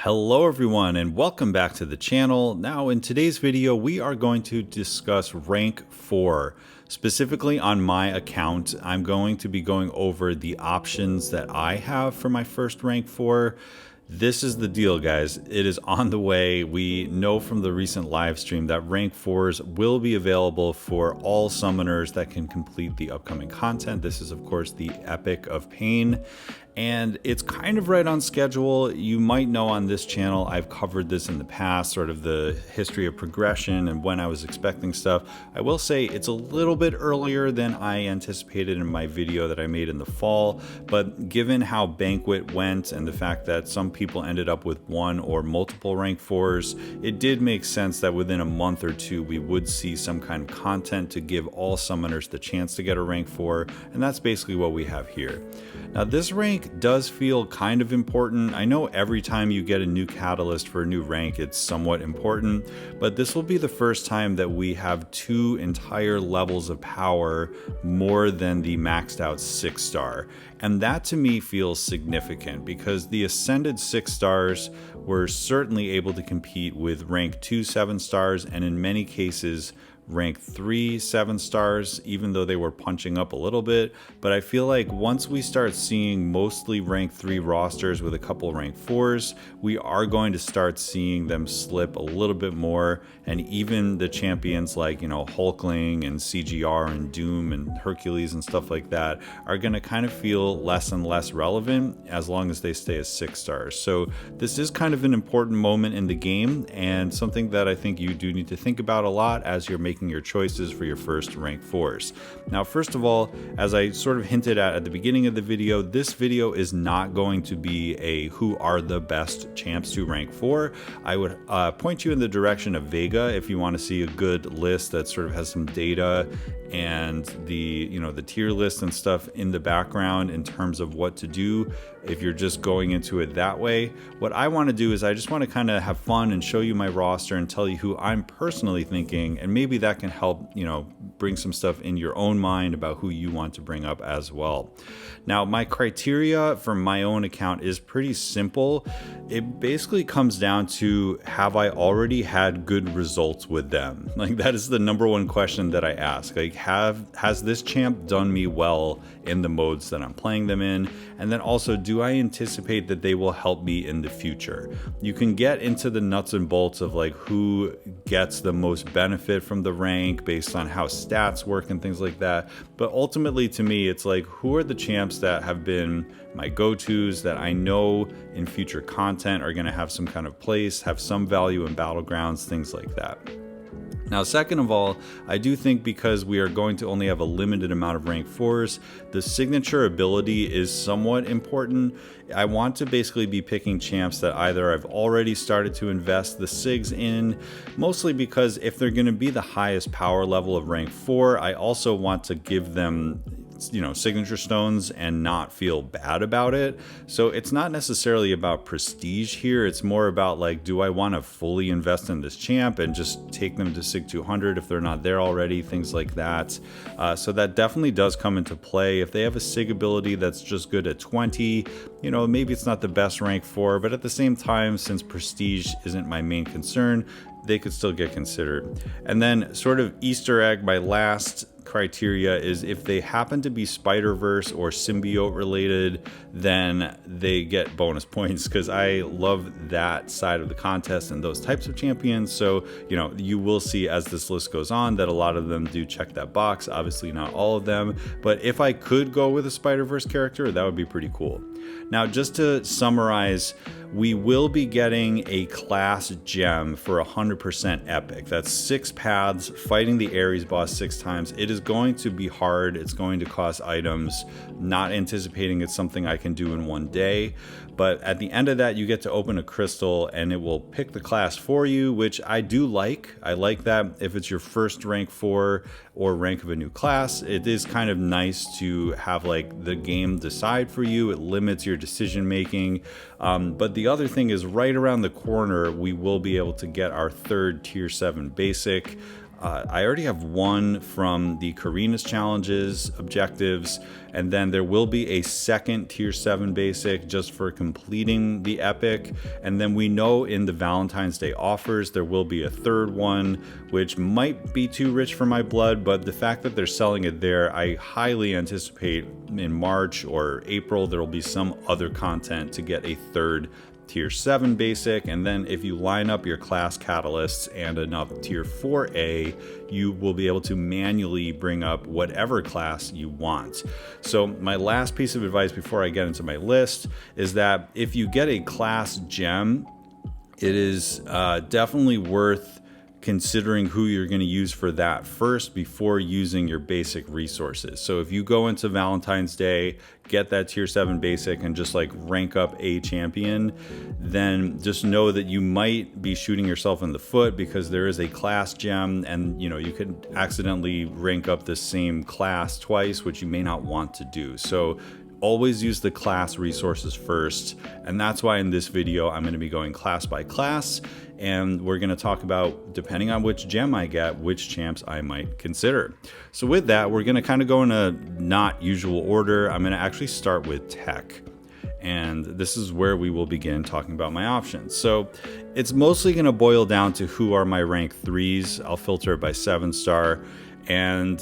Hello everyone and welcome back to the channel. Now in today's video we are going to discuss rank 4. Specifically on my account, I'm going to be going over the options that I have for my first rank 4. This is the deal, guys. It is on the way. We know from the recent live stream that rank 4s will be available for all summoners that can complete the upcoming content. This is of course the Epic of Pain, and it's kind of right on schedule. You might know on this channel I've covered this in the past, sort of the history of progression and when I was expecting stuff. I will say it's a little bit earlier than I anticipated in my video that I made in the fall, but given how Banquet went and the fact that some people ended up with one or multiple rank 4s, it did make sense that within a month or two we would see some kind of content to give all summoners the chance to get a rank 4, and that's basically what we have here. Now this rank does feel kind of important. I know every time you get a new catalyst for a new rank it's somewhat important, but this will be the first time that we have 2 entire levels of power more than the maxed out 6-star. And that to me feels significant because the Ascended 6 stars were certainly able to compete with rank 2 7 stars and in many cases rank 3 7 stars, even though they were punching up a little bit. But I feel like once we start seeing mostly rank 3 rosters with a couple rank 4s, we are going to start seeing them slip a little bit more, and even the champions like, Hulkling and CGR and Doom and Hercules and stuff like that are going to kind of feel less and less relevant as long as they stay as 6 stars. So this is kind of an important moment in the game and something that I think you do need to think about a lot as you're making your choices for your first rank 4s. Now, first of all, as I sort of hinted at the beginning of the video, this video is not going to be a who are the best champs to rank 4. I would point you in the direction of Vega if you want to see a good list that sort of has some data and the tier list and stuff in the background in terms of what to do if you're just going into it that way. What I want to do is I just want to kind of have fun and show you my roster and tell you who I'm personally thinking, and maybe that can help bring some stuff in your own mind about who you want to bring up as well. Now, my criteria for my own account is pretty simple. It basically comes down to, have I already had good results with them? Like, that is the number one question that I ask. Like, has this champ done me well in the modes that I'm playing them in? And then also, do I anticipate that they will help me in the future? You can get into the nuts and bolts of like who gets the most benefit from the rank based on how stats work and things like that. But ultimately to me, it's like, who are the champs that have been my go-tos that I know in future content are going to have some kind of place, have some value in battlegrounds, things like that. Now, second of all, I do think because we are going to only have a limited amount of rank 4s, the signature ability is somewhat important. I want to basically be picking champs that either I've already started to invest the SIGs in, mostly because if they're going to be the highest power level of rank 4, I also want to give them signature stones and not feel bad about it. So it's not necessarily about prestige here. It's more about like, do I want to fully invest in this champ and just take them to SIG 200 if they're not there already, things like that. So that definitely does come into play. If they have a SIG ability that's just good at 20, maybe it's not the best rank 4, but at the same time, since prestige isn't my main concern, they could still get considered. And then sort of Easter egg, my last criteria is if they happen to be Spider-Verse or symbiote related, then they get bonus points, because I love that side of the contest and those types of champions. So you will see as this list goes on that a lot of them do check that box. Obviously not all of them, but if I could go with a Spider-Verse character, that would be pretty cool. Now, just to summarize, we will be getting a class gem for 100% epic. That's 6 paths, fighting the Ares boss 6 times. It is going to be hard. It's going to cost items. Not anticipating it's something I can do in one day. But at the end of that, you get to open a crystal and it will pick the class for you, which I do like. I like that if it's your first rank 4 or rank of a new class. It is kind of nice to have like the game decide for you. It limits your decision making. But the other thing is, right around the corner, we will be able to get our 3rd tier 7 basic. I already have one from the Karina's challenges objectives, and then there will be a second tier 7 basic just for completing the epic. And then we know in the Valentine's Day offers there will be a third one, which might be too rich for my blood, but the fact that they're selling it there, I highly anticipate in March or April there will be some other content to get a third tier 7 basic. And then if you line up your class catalysts and enough tier 4A, you will be able to manually bring up whatever class you want. So my last piece of advice before I get into my list is that if you get a class gem, it is definitely worth considering who you're going to use for that first before using your basic resources. So if you go into Valentine's Day, get that tier 7 basic and just like rank up a champion, then just know that you might be shooting yourself in the foot because there is a class gem, and you could accidentally rank up the same class twice, which you may not want to do. So always use the class resources first, and that's why in this video I'm going to be going class by class, and we're going to talk about, depending on which gem I get, which champs I might consider. So with that, we're going to kind of go in a not usual order. I'm going to actually start with tech, and this is where we will begin talking about my options. So it's mostly going to boil down to who are my rank 3s. I'll filter it by 7-star. And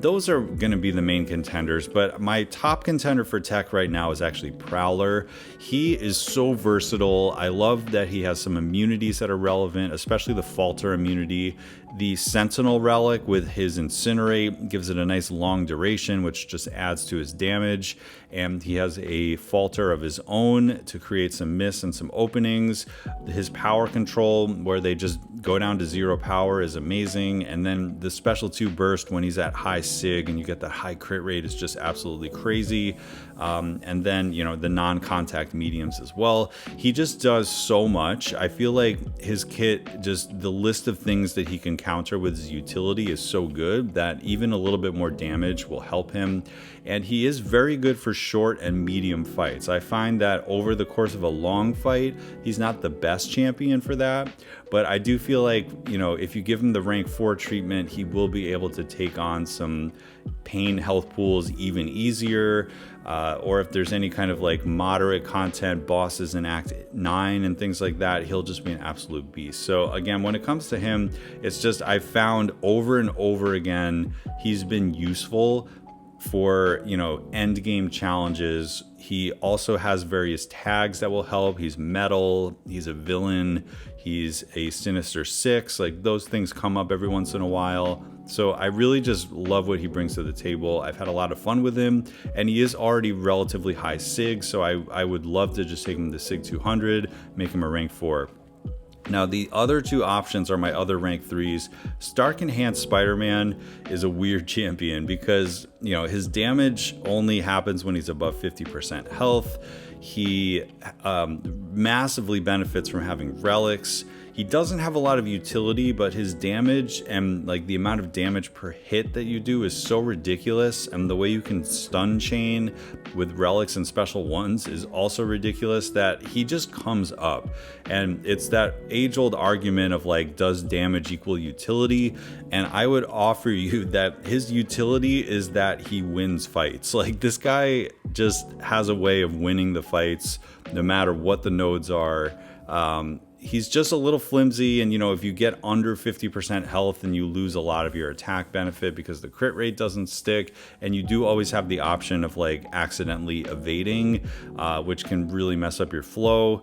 those are going to be the main contenders. But my top contender for tech right now is actually Prowler. He is so versatile. I love that he has some immunities that are relevant, especially the Falter immunity. The Sentinel relic with his Incinerate gives it a nice long duration, which just adds to his damage. And he has a Falter of his own to create some miss and some openings. His power control, where they just go down to 0 power, is amazing. And then the special 2 burst when he's at high sig and you get that high crit rate is just absolutely crazy. And then, the non-contact mediums as well. He just does so much. I feel like his kit, just the list of things that he can counter with his utility is so good that even a little bit more damage will help him. And he is very good for short and medium fights. I find that over the course of a long fight, he's not the best champion for that. But I do feel like, if you give him the rank 4 treatment, he will be able to take on some pain health pools even easier. Or if there's any kind of like moderate content bosses in Act 9 and things like that, he'll just be an absolute beast. So again, when it comes to him, it's just I've found over and over again, he's been useful for, end game challenges. He also has various tags that will help. He's metal, he's a villain, he's a Sinister 6. Like those things come up every once in a while. So I really just love what he brings to the table. I've had a lot of fun with him, and he is already relatively high sig. So I would love to just take him to sig 200, make him a rank 4. Now, the other 2 options are my other rank 3s. Stark Enhanced Spider-Man is a weird champion because, his damage only happens when he's above 50% health. He massively benefits from having relics. He doesn't have a lot of utility, but his damage and like the amount of damage per hit that you do is so ridiculous, and the way you can stun chain with relics and special ones is also ridiculous that he just comes up. And it's that age-old argument of like, does damage equal utility? And I would offer you that his utility is that he wins fights. Like this guy just has a way of winning the fights no matter what the nodes are. He's just a little flimsy, and if you get under 50% health, then you lose a lot of your attack benefit because the crit rate doesn't stick, and you do always have the option of like accidentally evading, which can really mess up your flow.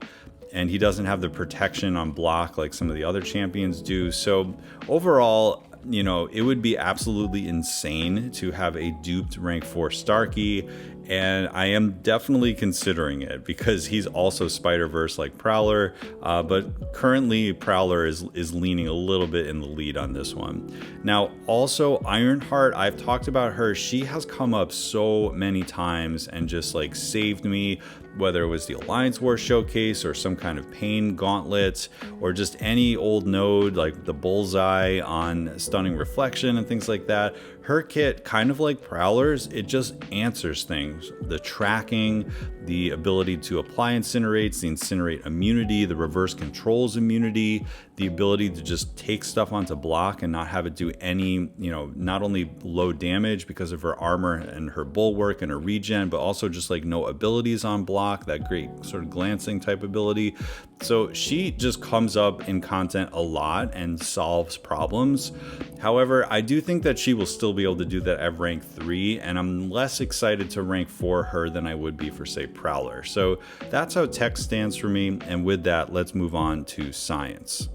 And he doesn't have the protection on block like some of the other champions do. So overall, it would be absolutely insane to have a duped rank 4 Starky, and I am definitely considering it because he's also Spider-Verse like Prowler, but currently Prowler is leaning a little bit in the lead on this one. Now, also Ironheart, I've talked about her. She has come up so many times and just like saved me. whether it was the Alliance War Showcase or some kind of Pain Gauntlet or just any old node like the Bullseye on Stunning Reflection and things like that. Her kit, kind of like Prowler's, it just answers things. The tracking, the ability to apply Incinerates, the Incinerate immunity, the reverse controls immunity, the ability to just take stuff onto block and not have it do any, not only low damage because of her armor and her bulwark and her regen, but also just like no abilities on block, that great sort of glancing type ability. So she just comes up in content a lot and solves problems. However, I do think that she will still be able to do that at rank 3, and I'm less excited to rank 4 her than I would be for, say, Prowler. So that's how tech stands for me, and with that, let's move on to science.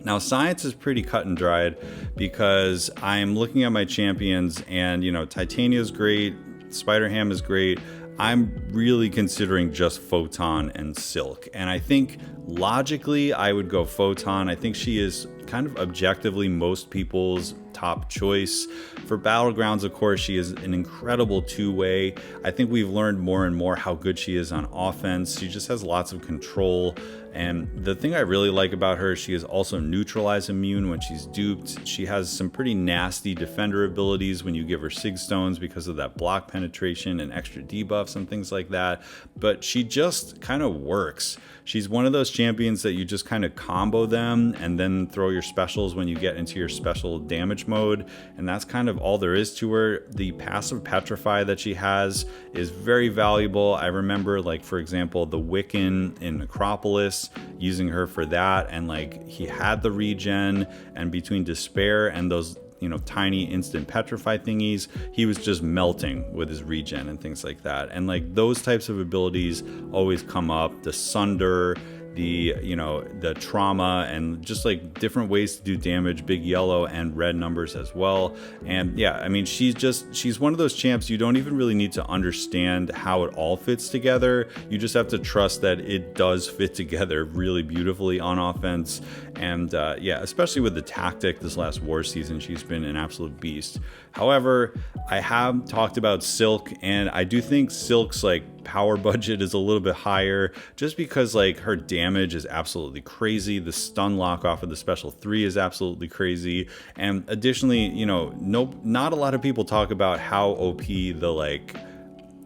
Now, science is pretty cut and dried because I'm looking at my champions and, Titania is great, Spider-Ham is great. I'm really considering just Photon and Silk. And I think logically I would go Photon. I think she is kind of objectively most people's top choice. For Battlegrounds, of course, she is an incredible two-way. I think we've learned more and more how good she is on offense. She just has lots of control. And the thing I really like about her, she is also neutralize immune when she's duped. She has some pretty nasty defender abilities when you give her Sig Stones because of that block penetration and extra debuffs and things like that. But she just kind of works. She's one of those champions that you just kind of combo them and then throw your specials when you get into your special damage mode. And that's kind of all there is to her. The passive Petrify that she has is very valuable. I remember, like, for example, the Wiccan in Necropolis, using her for that, and like he had the regen, and between Despair and those tiny instant petrify thingies, he was just melting with his regen and things like that. And like those types of abilities always come up. The Sunder, the trauma, and just like different ways to do damage, big yellow and red numbers as well. And yeah, I mean, she's one of those champs you don't even really need to understand how it all fits together. You just have to trust that it does fit together really beautifully on offense. And yeah, especially with the tactic this last war season, she's been an absolute beast. However, I have talked about Silk, and I do think Silk's like power budget is a little bit higher just because like her damage is absolutely crazy. The stun lock off of the special 3 is absolutely crazy. And additionally, not a lot of people talk about how OP the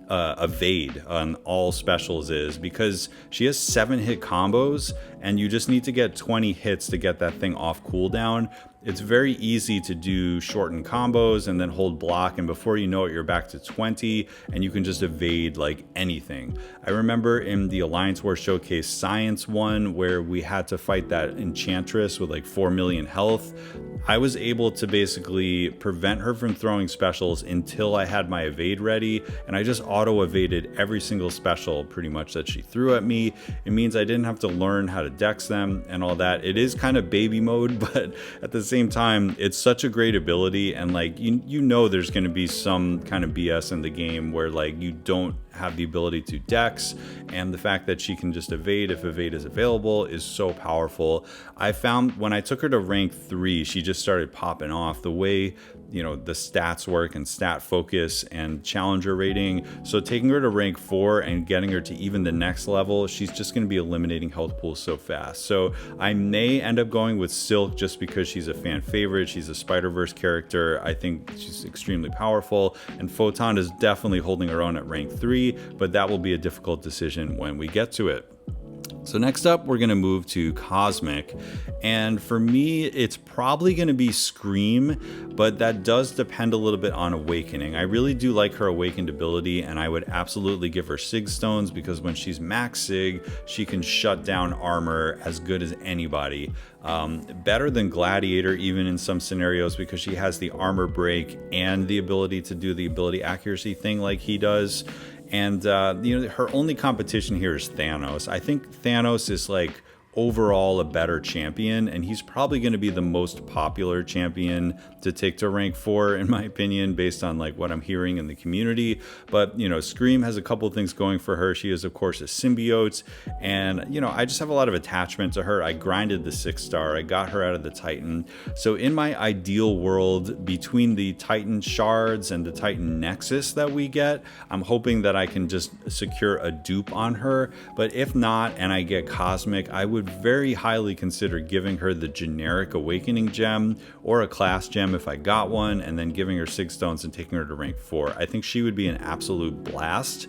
evade on all specials is, because she has 7-hit combos and you just need to get 20 hits to get that thing off cooldown. It's very easy to do shortened combos and then hold block, and before you know it, you're back to 20 and you can just evade like anything. I remember in the Alliance War Showcase Science one where we had to fight that Enchantress with like 4 million health. I was able to basically prevent her from throwing specials until I had my evade ready, and I just auto evaded every single special pretty much that she threw at me. It means I didn't have to learn how to dex them and all that. It is kind of baby mode, but at the same time, it's such a great ability, and like there's going to be some kind of BS in the game where like you don't have the ability to dex, and the fact that she can just evade if evade is available is so powerful. I found when I took her to rank 3, she just started popping off the way the stats work and stat focus and challenger rating. So taking her to rank 4 and getting her to even the next level, she's just going to be eliminating health pools so fast. So I may end up going with Silk just because she's a fan favorite. She's a Spider-Verse character. I think she's extremely powerful, and Photon is definitely holding her own at rank 3, but that will be a difficult decision when we get to it. So next up, we're going to move to Cosmic, and for me, it's probably going to be Scream, but that does depend a little bit on Awakening. I really do like her Awakened ability, and I would absolutely give her Sig Stones, because when she's max Sig, she can shut down armor as good as anybody. Better than Gladiator even in some scenarios, because she has the armor break and the ability to do the ability accuracy thing like he does. And her only competition here is Thanos. I think Thanos is like overall a better champion, and he's probably going to be the most popular champion to take to rank 4 in my opinion, based on like what I'm hearing in the community. But Scream has a couple of things going for her. She is of course a symbiote, and I just have a lot of attachment to her. I grinded the 6-star, I got her out of the Titan. So in my ideal world, between the Titan shards and the Titan Nexus that we get, I'm hoping that I can just secure a dupe on her. But if not, and I get Cosmic, I would very highly consider giving her the generic Awakening gem or a class gem if I got one, and then giving her 6 stones and taking her to rank 4. I think she would be an absolute blast.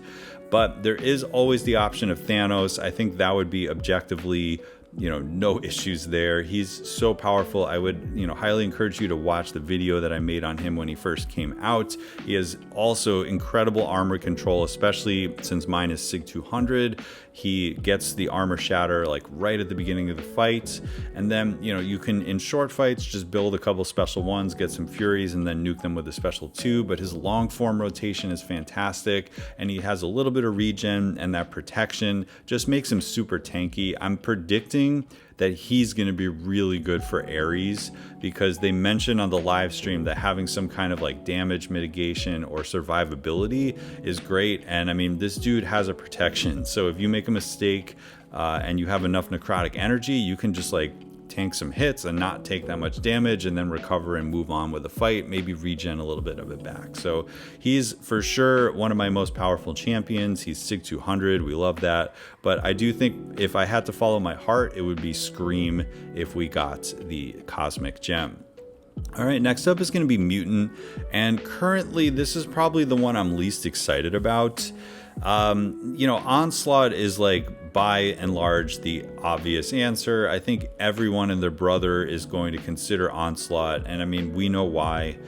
But there is always the option of Thanos. I think that would be objectively no issues there. He's so powerful. I would, highly encourage you to watch the video that I made on him when he first came out. He has also incredible armor control, especially since mine is Sig 200. He gets the armor shatter like right at the beginning of the fight. And then, you can, in short fights, just build a couple special ones, get some Furies, and then nuke them with a special 2. But his long form rotation is fantastic. And he has a little bit of regen, and that protection just makes him super tanky. I'm predicting that he's going to be really good for Ares, because they mentioned on the live stream that having some kind of like damage mitigation or survivability is great. And I mean, this dude has a protection, so if you make a mistake and you have enough necrotic energy, you can just like tank some hits and not take that much damage, and then recover and move on with the fight, maybe regen a little bit of it back. So he's for sure one of my most powerful champions. He's Sig 200, we love that. But I do think if I had to follow my heart, it would be Scream if we got the Cosmic Gem. All right, next up is going to be Mutant, and currently this is probably the one I'm least excited about. Onslaught is like by and large the obvious answer. I think everyone and their brother is going to consider Onslaught, and I mean, we know why.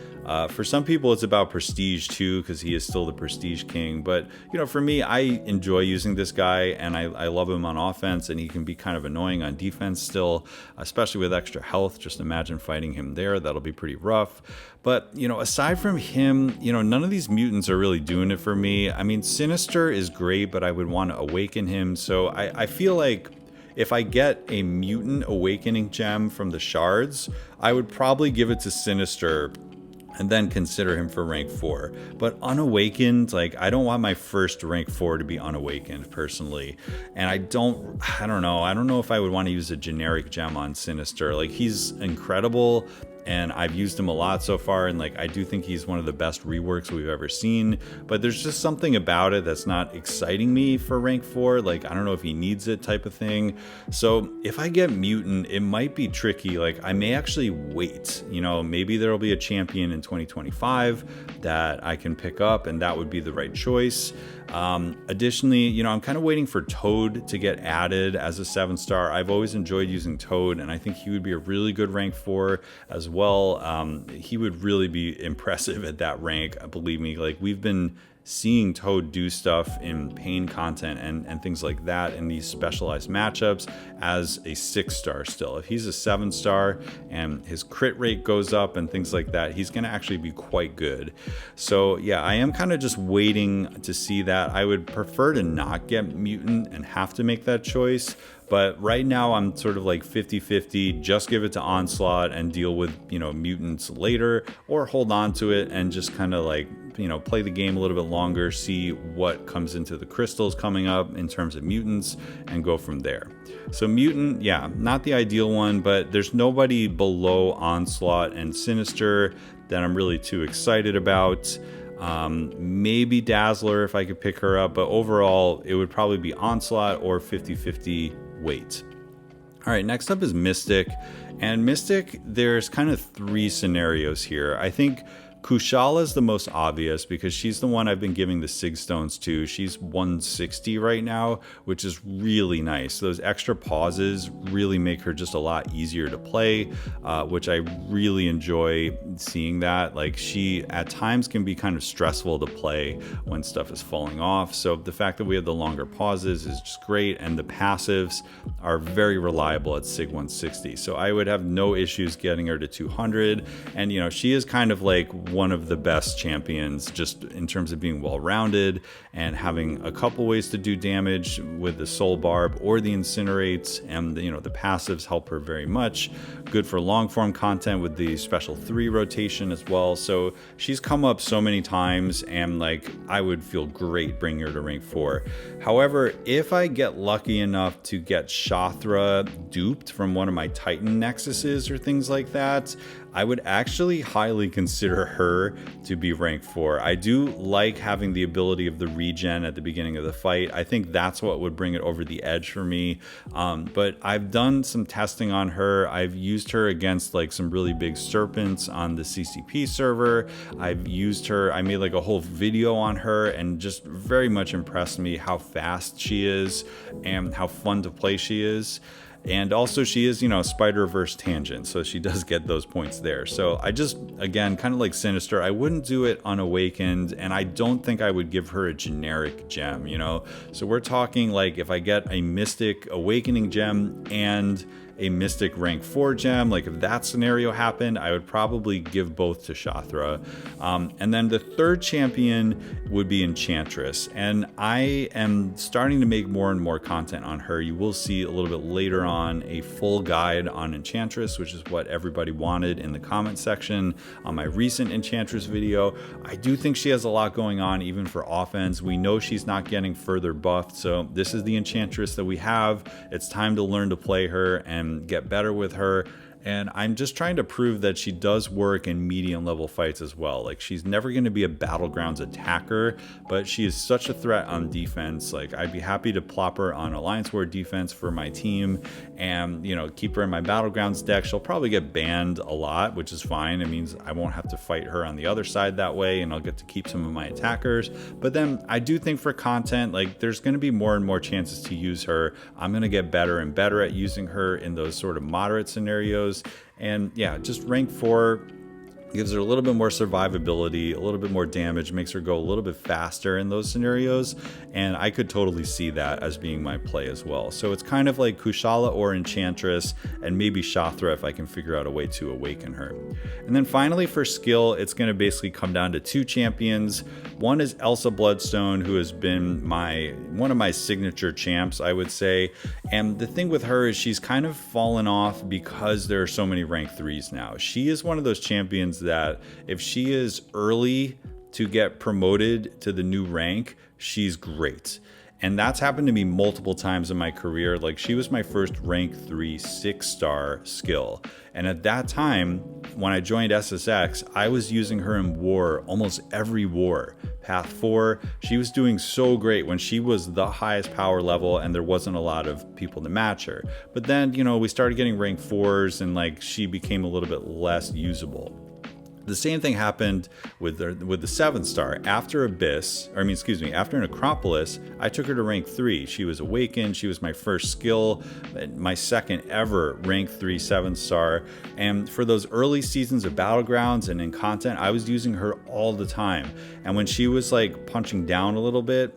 For some people it's about prestige too, because he is still the prestige king. But for me, I enjoy using this guy, and I love him on offense, and he can be kind of annoying on defense still, especially with extra health. Just imagine fighting him there. That'll be pretty rough. But aside from him, none of these mutants are really doing it for me. I mean, Sinister is great, but I would want to awaken him. So I feel like if I get a mutant awakening gem from the shards, I would probably give it to Sinister and then consider him for rank 4. But unawakened, like, I don't want my first rank 4 to be unawakened personally. And I don't know if I would want to use a generic gem on Sinister. Like, he's incredible, and I've used him a lot so far, and like I do think he's one of the best reworks we've ever seen, but there's just something about it that's not exciting me for rank 4. Like, I don't know if he needs it type of thing. So if I get Mutant, it might be tricky. Like, I may actually wait, maybe there'll be a champion in 2025 that I can pick up, and that would be the right choice. Additionally, I'm kind of waiting for Toad to get added as a 7-star. I've always enjoyed using Toad, and I think he would be a really good rank 4 as well. He would really be impressive at that rank, believe me. Like, we've been seeing Toad do stuff in pain content and things like that in these specialized matchups as a 6-star still. If he's a 7-star and his crit rate goes up and things like that, he's going to actually be quite good. So yeah, I am kind of just waiting to see that. I would prefer to not get Mutant and have to make that choice. But right now I'm sort of like 50-50, just give it to Onslaught and deal with, mutants later, or hold on to it and just kind of like, play the game a little bit longer, see what comes into the crystals coming up in terms of mutants, and go from there. So Mutant, yeah, not the ideal one, but there's nobody below Onslaught and Sinister that I'm really too excited about. Maybe Dazzler if I could pick her up, but overall it would probably be Onslaught or 50-50 wait. All right, next up is Mystic. And Mystic, there's kind of 3 scenarios here. I think Kushala is the most obvious because she's the one I've been giving the Sig Stones to. She's 160 right now, which is really nice. Those extra pauses really make her just a lot easier to play, which I really enjoy seeing that. Like, she at times can be kind of stressful to play when stuff is falling off. So the fact that we have the longer pauses is just great, and the passives are very reliable at Sig 160. So I would have no issues getting her to 200. And she is kind of like one of the best champions just in terms of being well-rounded and having a couple ways to do damage with the Soul Barb or the Incinerates, and the passives help her very much. Good for long form content with the special 3 rotation as well. So she's come up so many times, and like I would feel great bringing her to rank 4. However, if I get lucky enough to get Shathra duped from one of my Titan Nexuses or things like that, I would actually highly consider her to be rank 4. I do like having the ability of the regen at the beginning of the fight. I think that's what would bring it over the edge for me. But I've done some testing on her. I've used her against like some really big serpents on the CCP server. I've used her, I made like a whole video on her, and just very much impressed me how fast she is and how fun to play she is. And also she is, spider reverse tangent, so she does get those points there. So I just, again, kind of like Sinister, I wouldn't do it unawakened, and I don't think I would give her a generic gem, So we're talking like if I get a Mystic Awakening gem and a Mystic rank 4 gem, like if that scenario happened, I would probably give both to Shathra. And then the third champion would be Enchantress, and I am starting to make more and more content on her. You will see a little bit later on a full guide on Enchantress, which is what everybody wanted in the comment section on my recent Enchantress video. I do think she has a lot going on even for offense. We know she's not getting further buffed, so this is the Enchantress that we have. It's time to learn to play her and get better with her. And I'm just trying to prove that she does work in medium level fights as well. Like, she's never going to be a Battlegrounds attacker, but she is such a threat on defense. Like, I'd be happy to plop her on Alliance War defense for my team and, keep her in my Battlegrounds deck. She'll probably get banned a lot, which is fine. It means I won't have to fight her on the other side that way, and I'll get to keep some of my attackers. But then I do think for content, like, there's going to be more and more chances to use her. I'm going to get better and better at using her in those sort of moderate scenarios. And yeah, just rank 4 gives her a little bit more survivability, a little bit more damage, makes her go a little bit faster in those scenarios, and I could totally see that as being my play as well. So it's kind of like Kushala or Enchantress, and maybe Shathra if I can figure out a way to awaken her. And then finally for skill, it's going to basically come down to 2 champions. One is Elsa Bloodstone, who has been one of my signature champs, I would say. And the thing with her is she's kind of fallen off because there are so many rank 3s now. She is one of those champions that if she is early to get promoted to the new rank, she's great. And that's happened to me multiple times in my career. Like, she was my first rank 3 6-star skill. And at that time, when I joined SSX, I was using her in war, almost every war. Path 4, she was doing so great when she was the highest power level and there wasn't a lot of people to match her. But then, we started getting rank 4s and like she became a little bit less usable. The same thing happened with the 7-star. After after Necropolis, I took her to rank 3. She was awakened. She was my first skill, my second ever rank 3 7-star. And for those early seasons of Battlegrounds and in content, I was using her all the time. And when she was like punching down a little bit,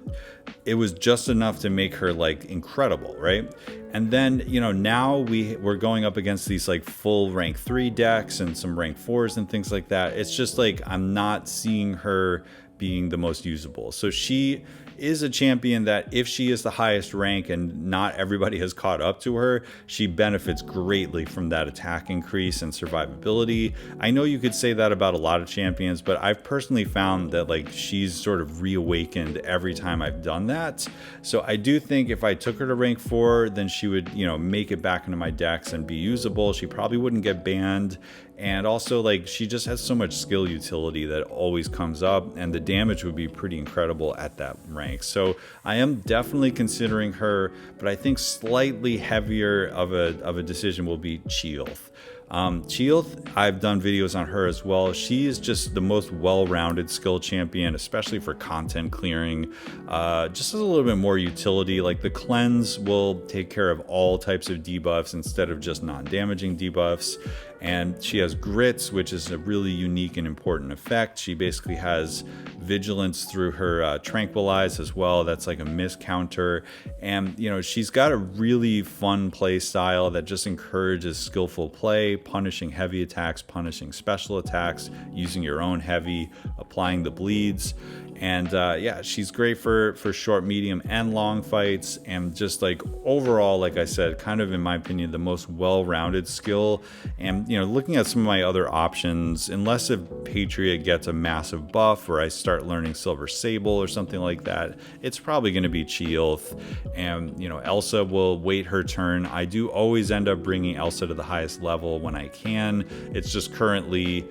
it was just enough to make her like incredible, right? And then, now we're going up against these like full rank 3 decks and some rank 4s and things like that. It's just like I'm not seeing her being the most usable. So she is a champion that if she is the highest rank and not everybody has caught up to her, she benefits greatly from that attack increase and survivability. I know you could say that about a lot of champions, but I've personally found that like she's sort of reawakened every time I've done that. So I do think if I took her to rank 4, then she would, make it back into my decks and be usable. She probably wouldn't get banned. And also, like, she just has so much skill utility that always comes up, and the damage would be pretty incredible at that rank. So I am definitely considering her, but I think slightly heavier of a decision will be Chioth. Chioth, I've done videos on her as well. She is just the most well-rounded skill champion, especially for content clearing. Just has a little bit more utility. Like, the cleanse will take care of all types of debuffs instead of just non-damaging debuffs. And she has grits, which is a really unique and important effect. She basically has vigilance through her tranquilize as well. That's like a miss counter. And, she's got a really fun play style that just encourages skillful play. way, punishing heavy attacks, punishing special attacks, using your own heavy, applying the bleeds. And yeah, she's great for short, medium, and long fights. And just like overall, like I said, kind of in my opinion, the most well-rounded skill. And looking at some of my other options, unless if Patriot gets a massive buff or I start learning Silver Sable or something like that, it's probably going to be Chiyolth. And Elsa will wait her turn. I do always end up bringing Elsa to the highest level when I can. It's just currently,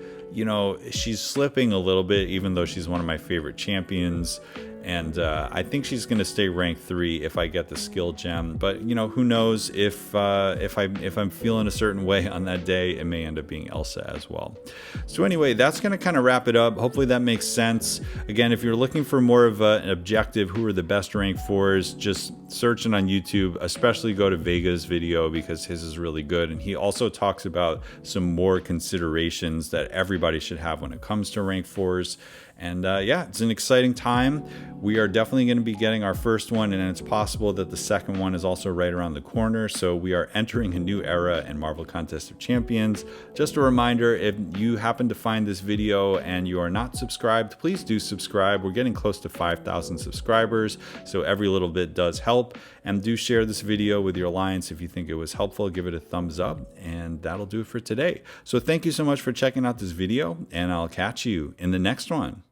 she's slipping a little bit, even though she's one of my favorite champions. And I think she's going to stay rank 3 if I get the skill gem. But who knows, if I'm feeling a certain way on that day, it may end up being Elsa as well. So anyway, that's going to kind of wrap it up. Hopefully that makes sense. Again, if you're looking for more of an objective, who are the best rank 4s, just searching on YouTube, especially go to Vega's video because his is really good. And he also talks about some more considerations that everybody should have when it comes to rank 4s. And yeah, it's an exciting time. We are definitely going to be getting our first one, and it's possible that the second one is also right around the corner. So we are entering a new era in Marvel Contest of Champions. Just a reminder, if you happen to find this video and you are not subscribed, please do subscribe. We're getting close to 5,000 subscribers, so every little bit does help. And do share this video with your alliance if you think it was helpful. Give it a thumbs up, and that'll do it for today. So thank you so much for checking out this video, and I'll catch you in the next one.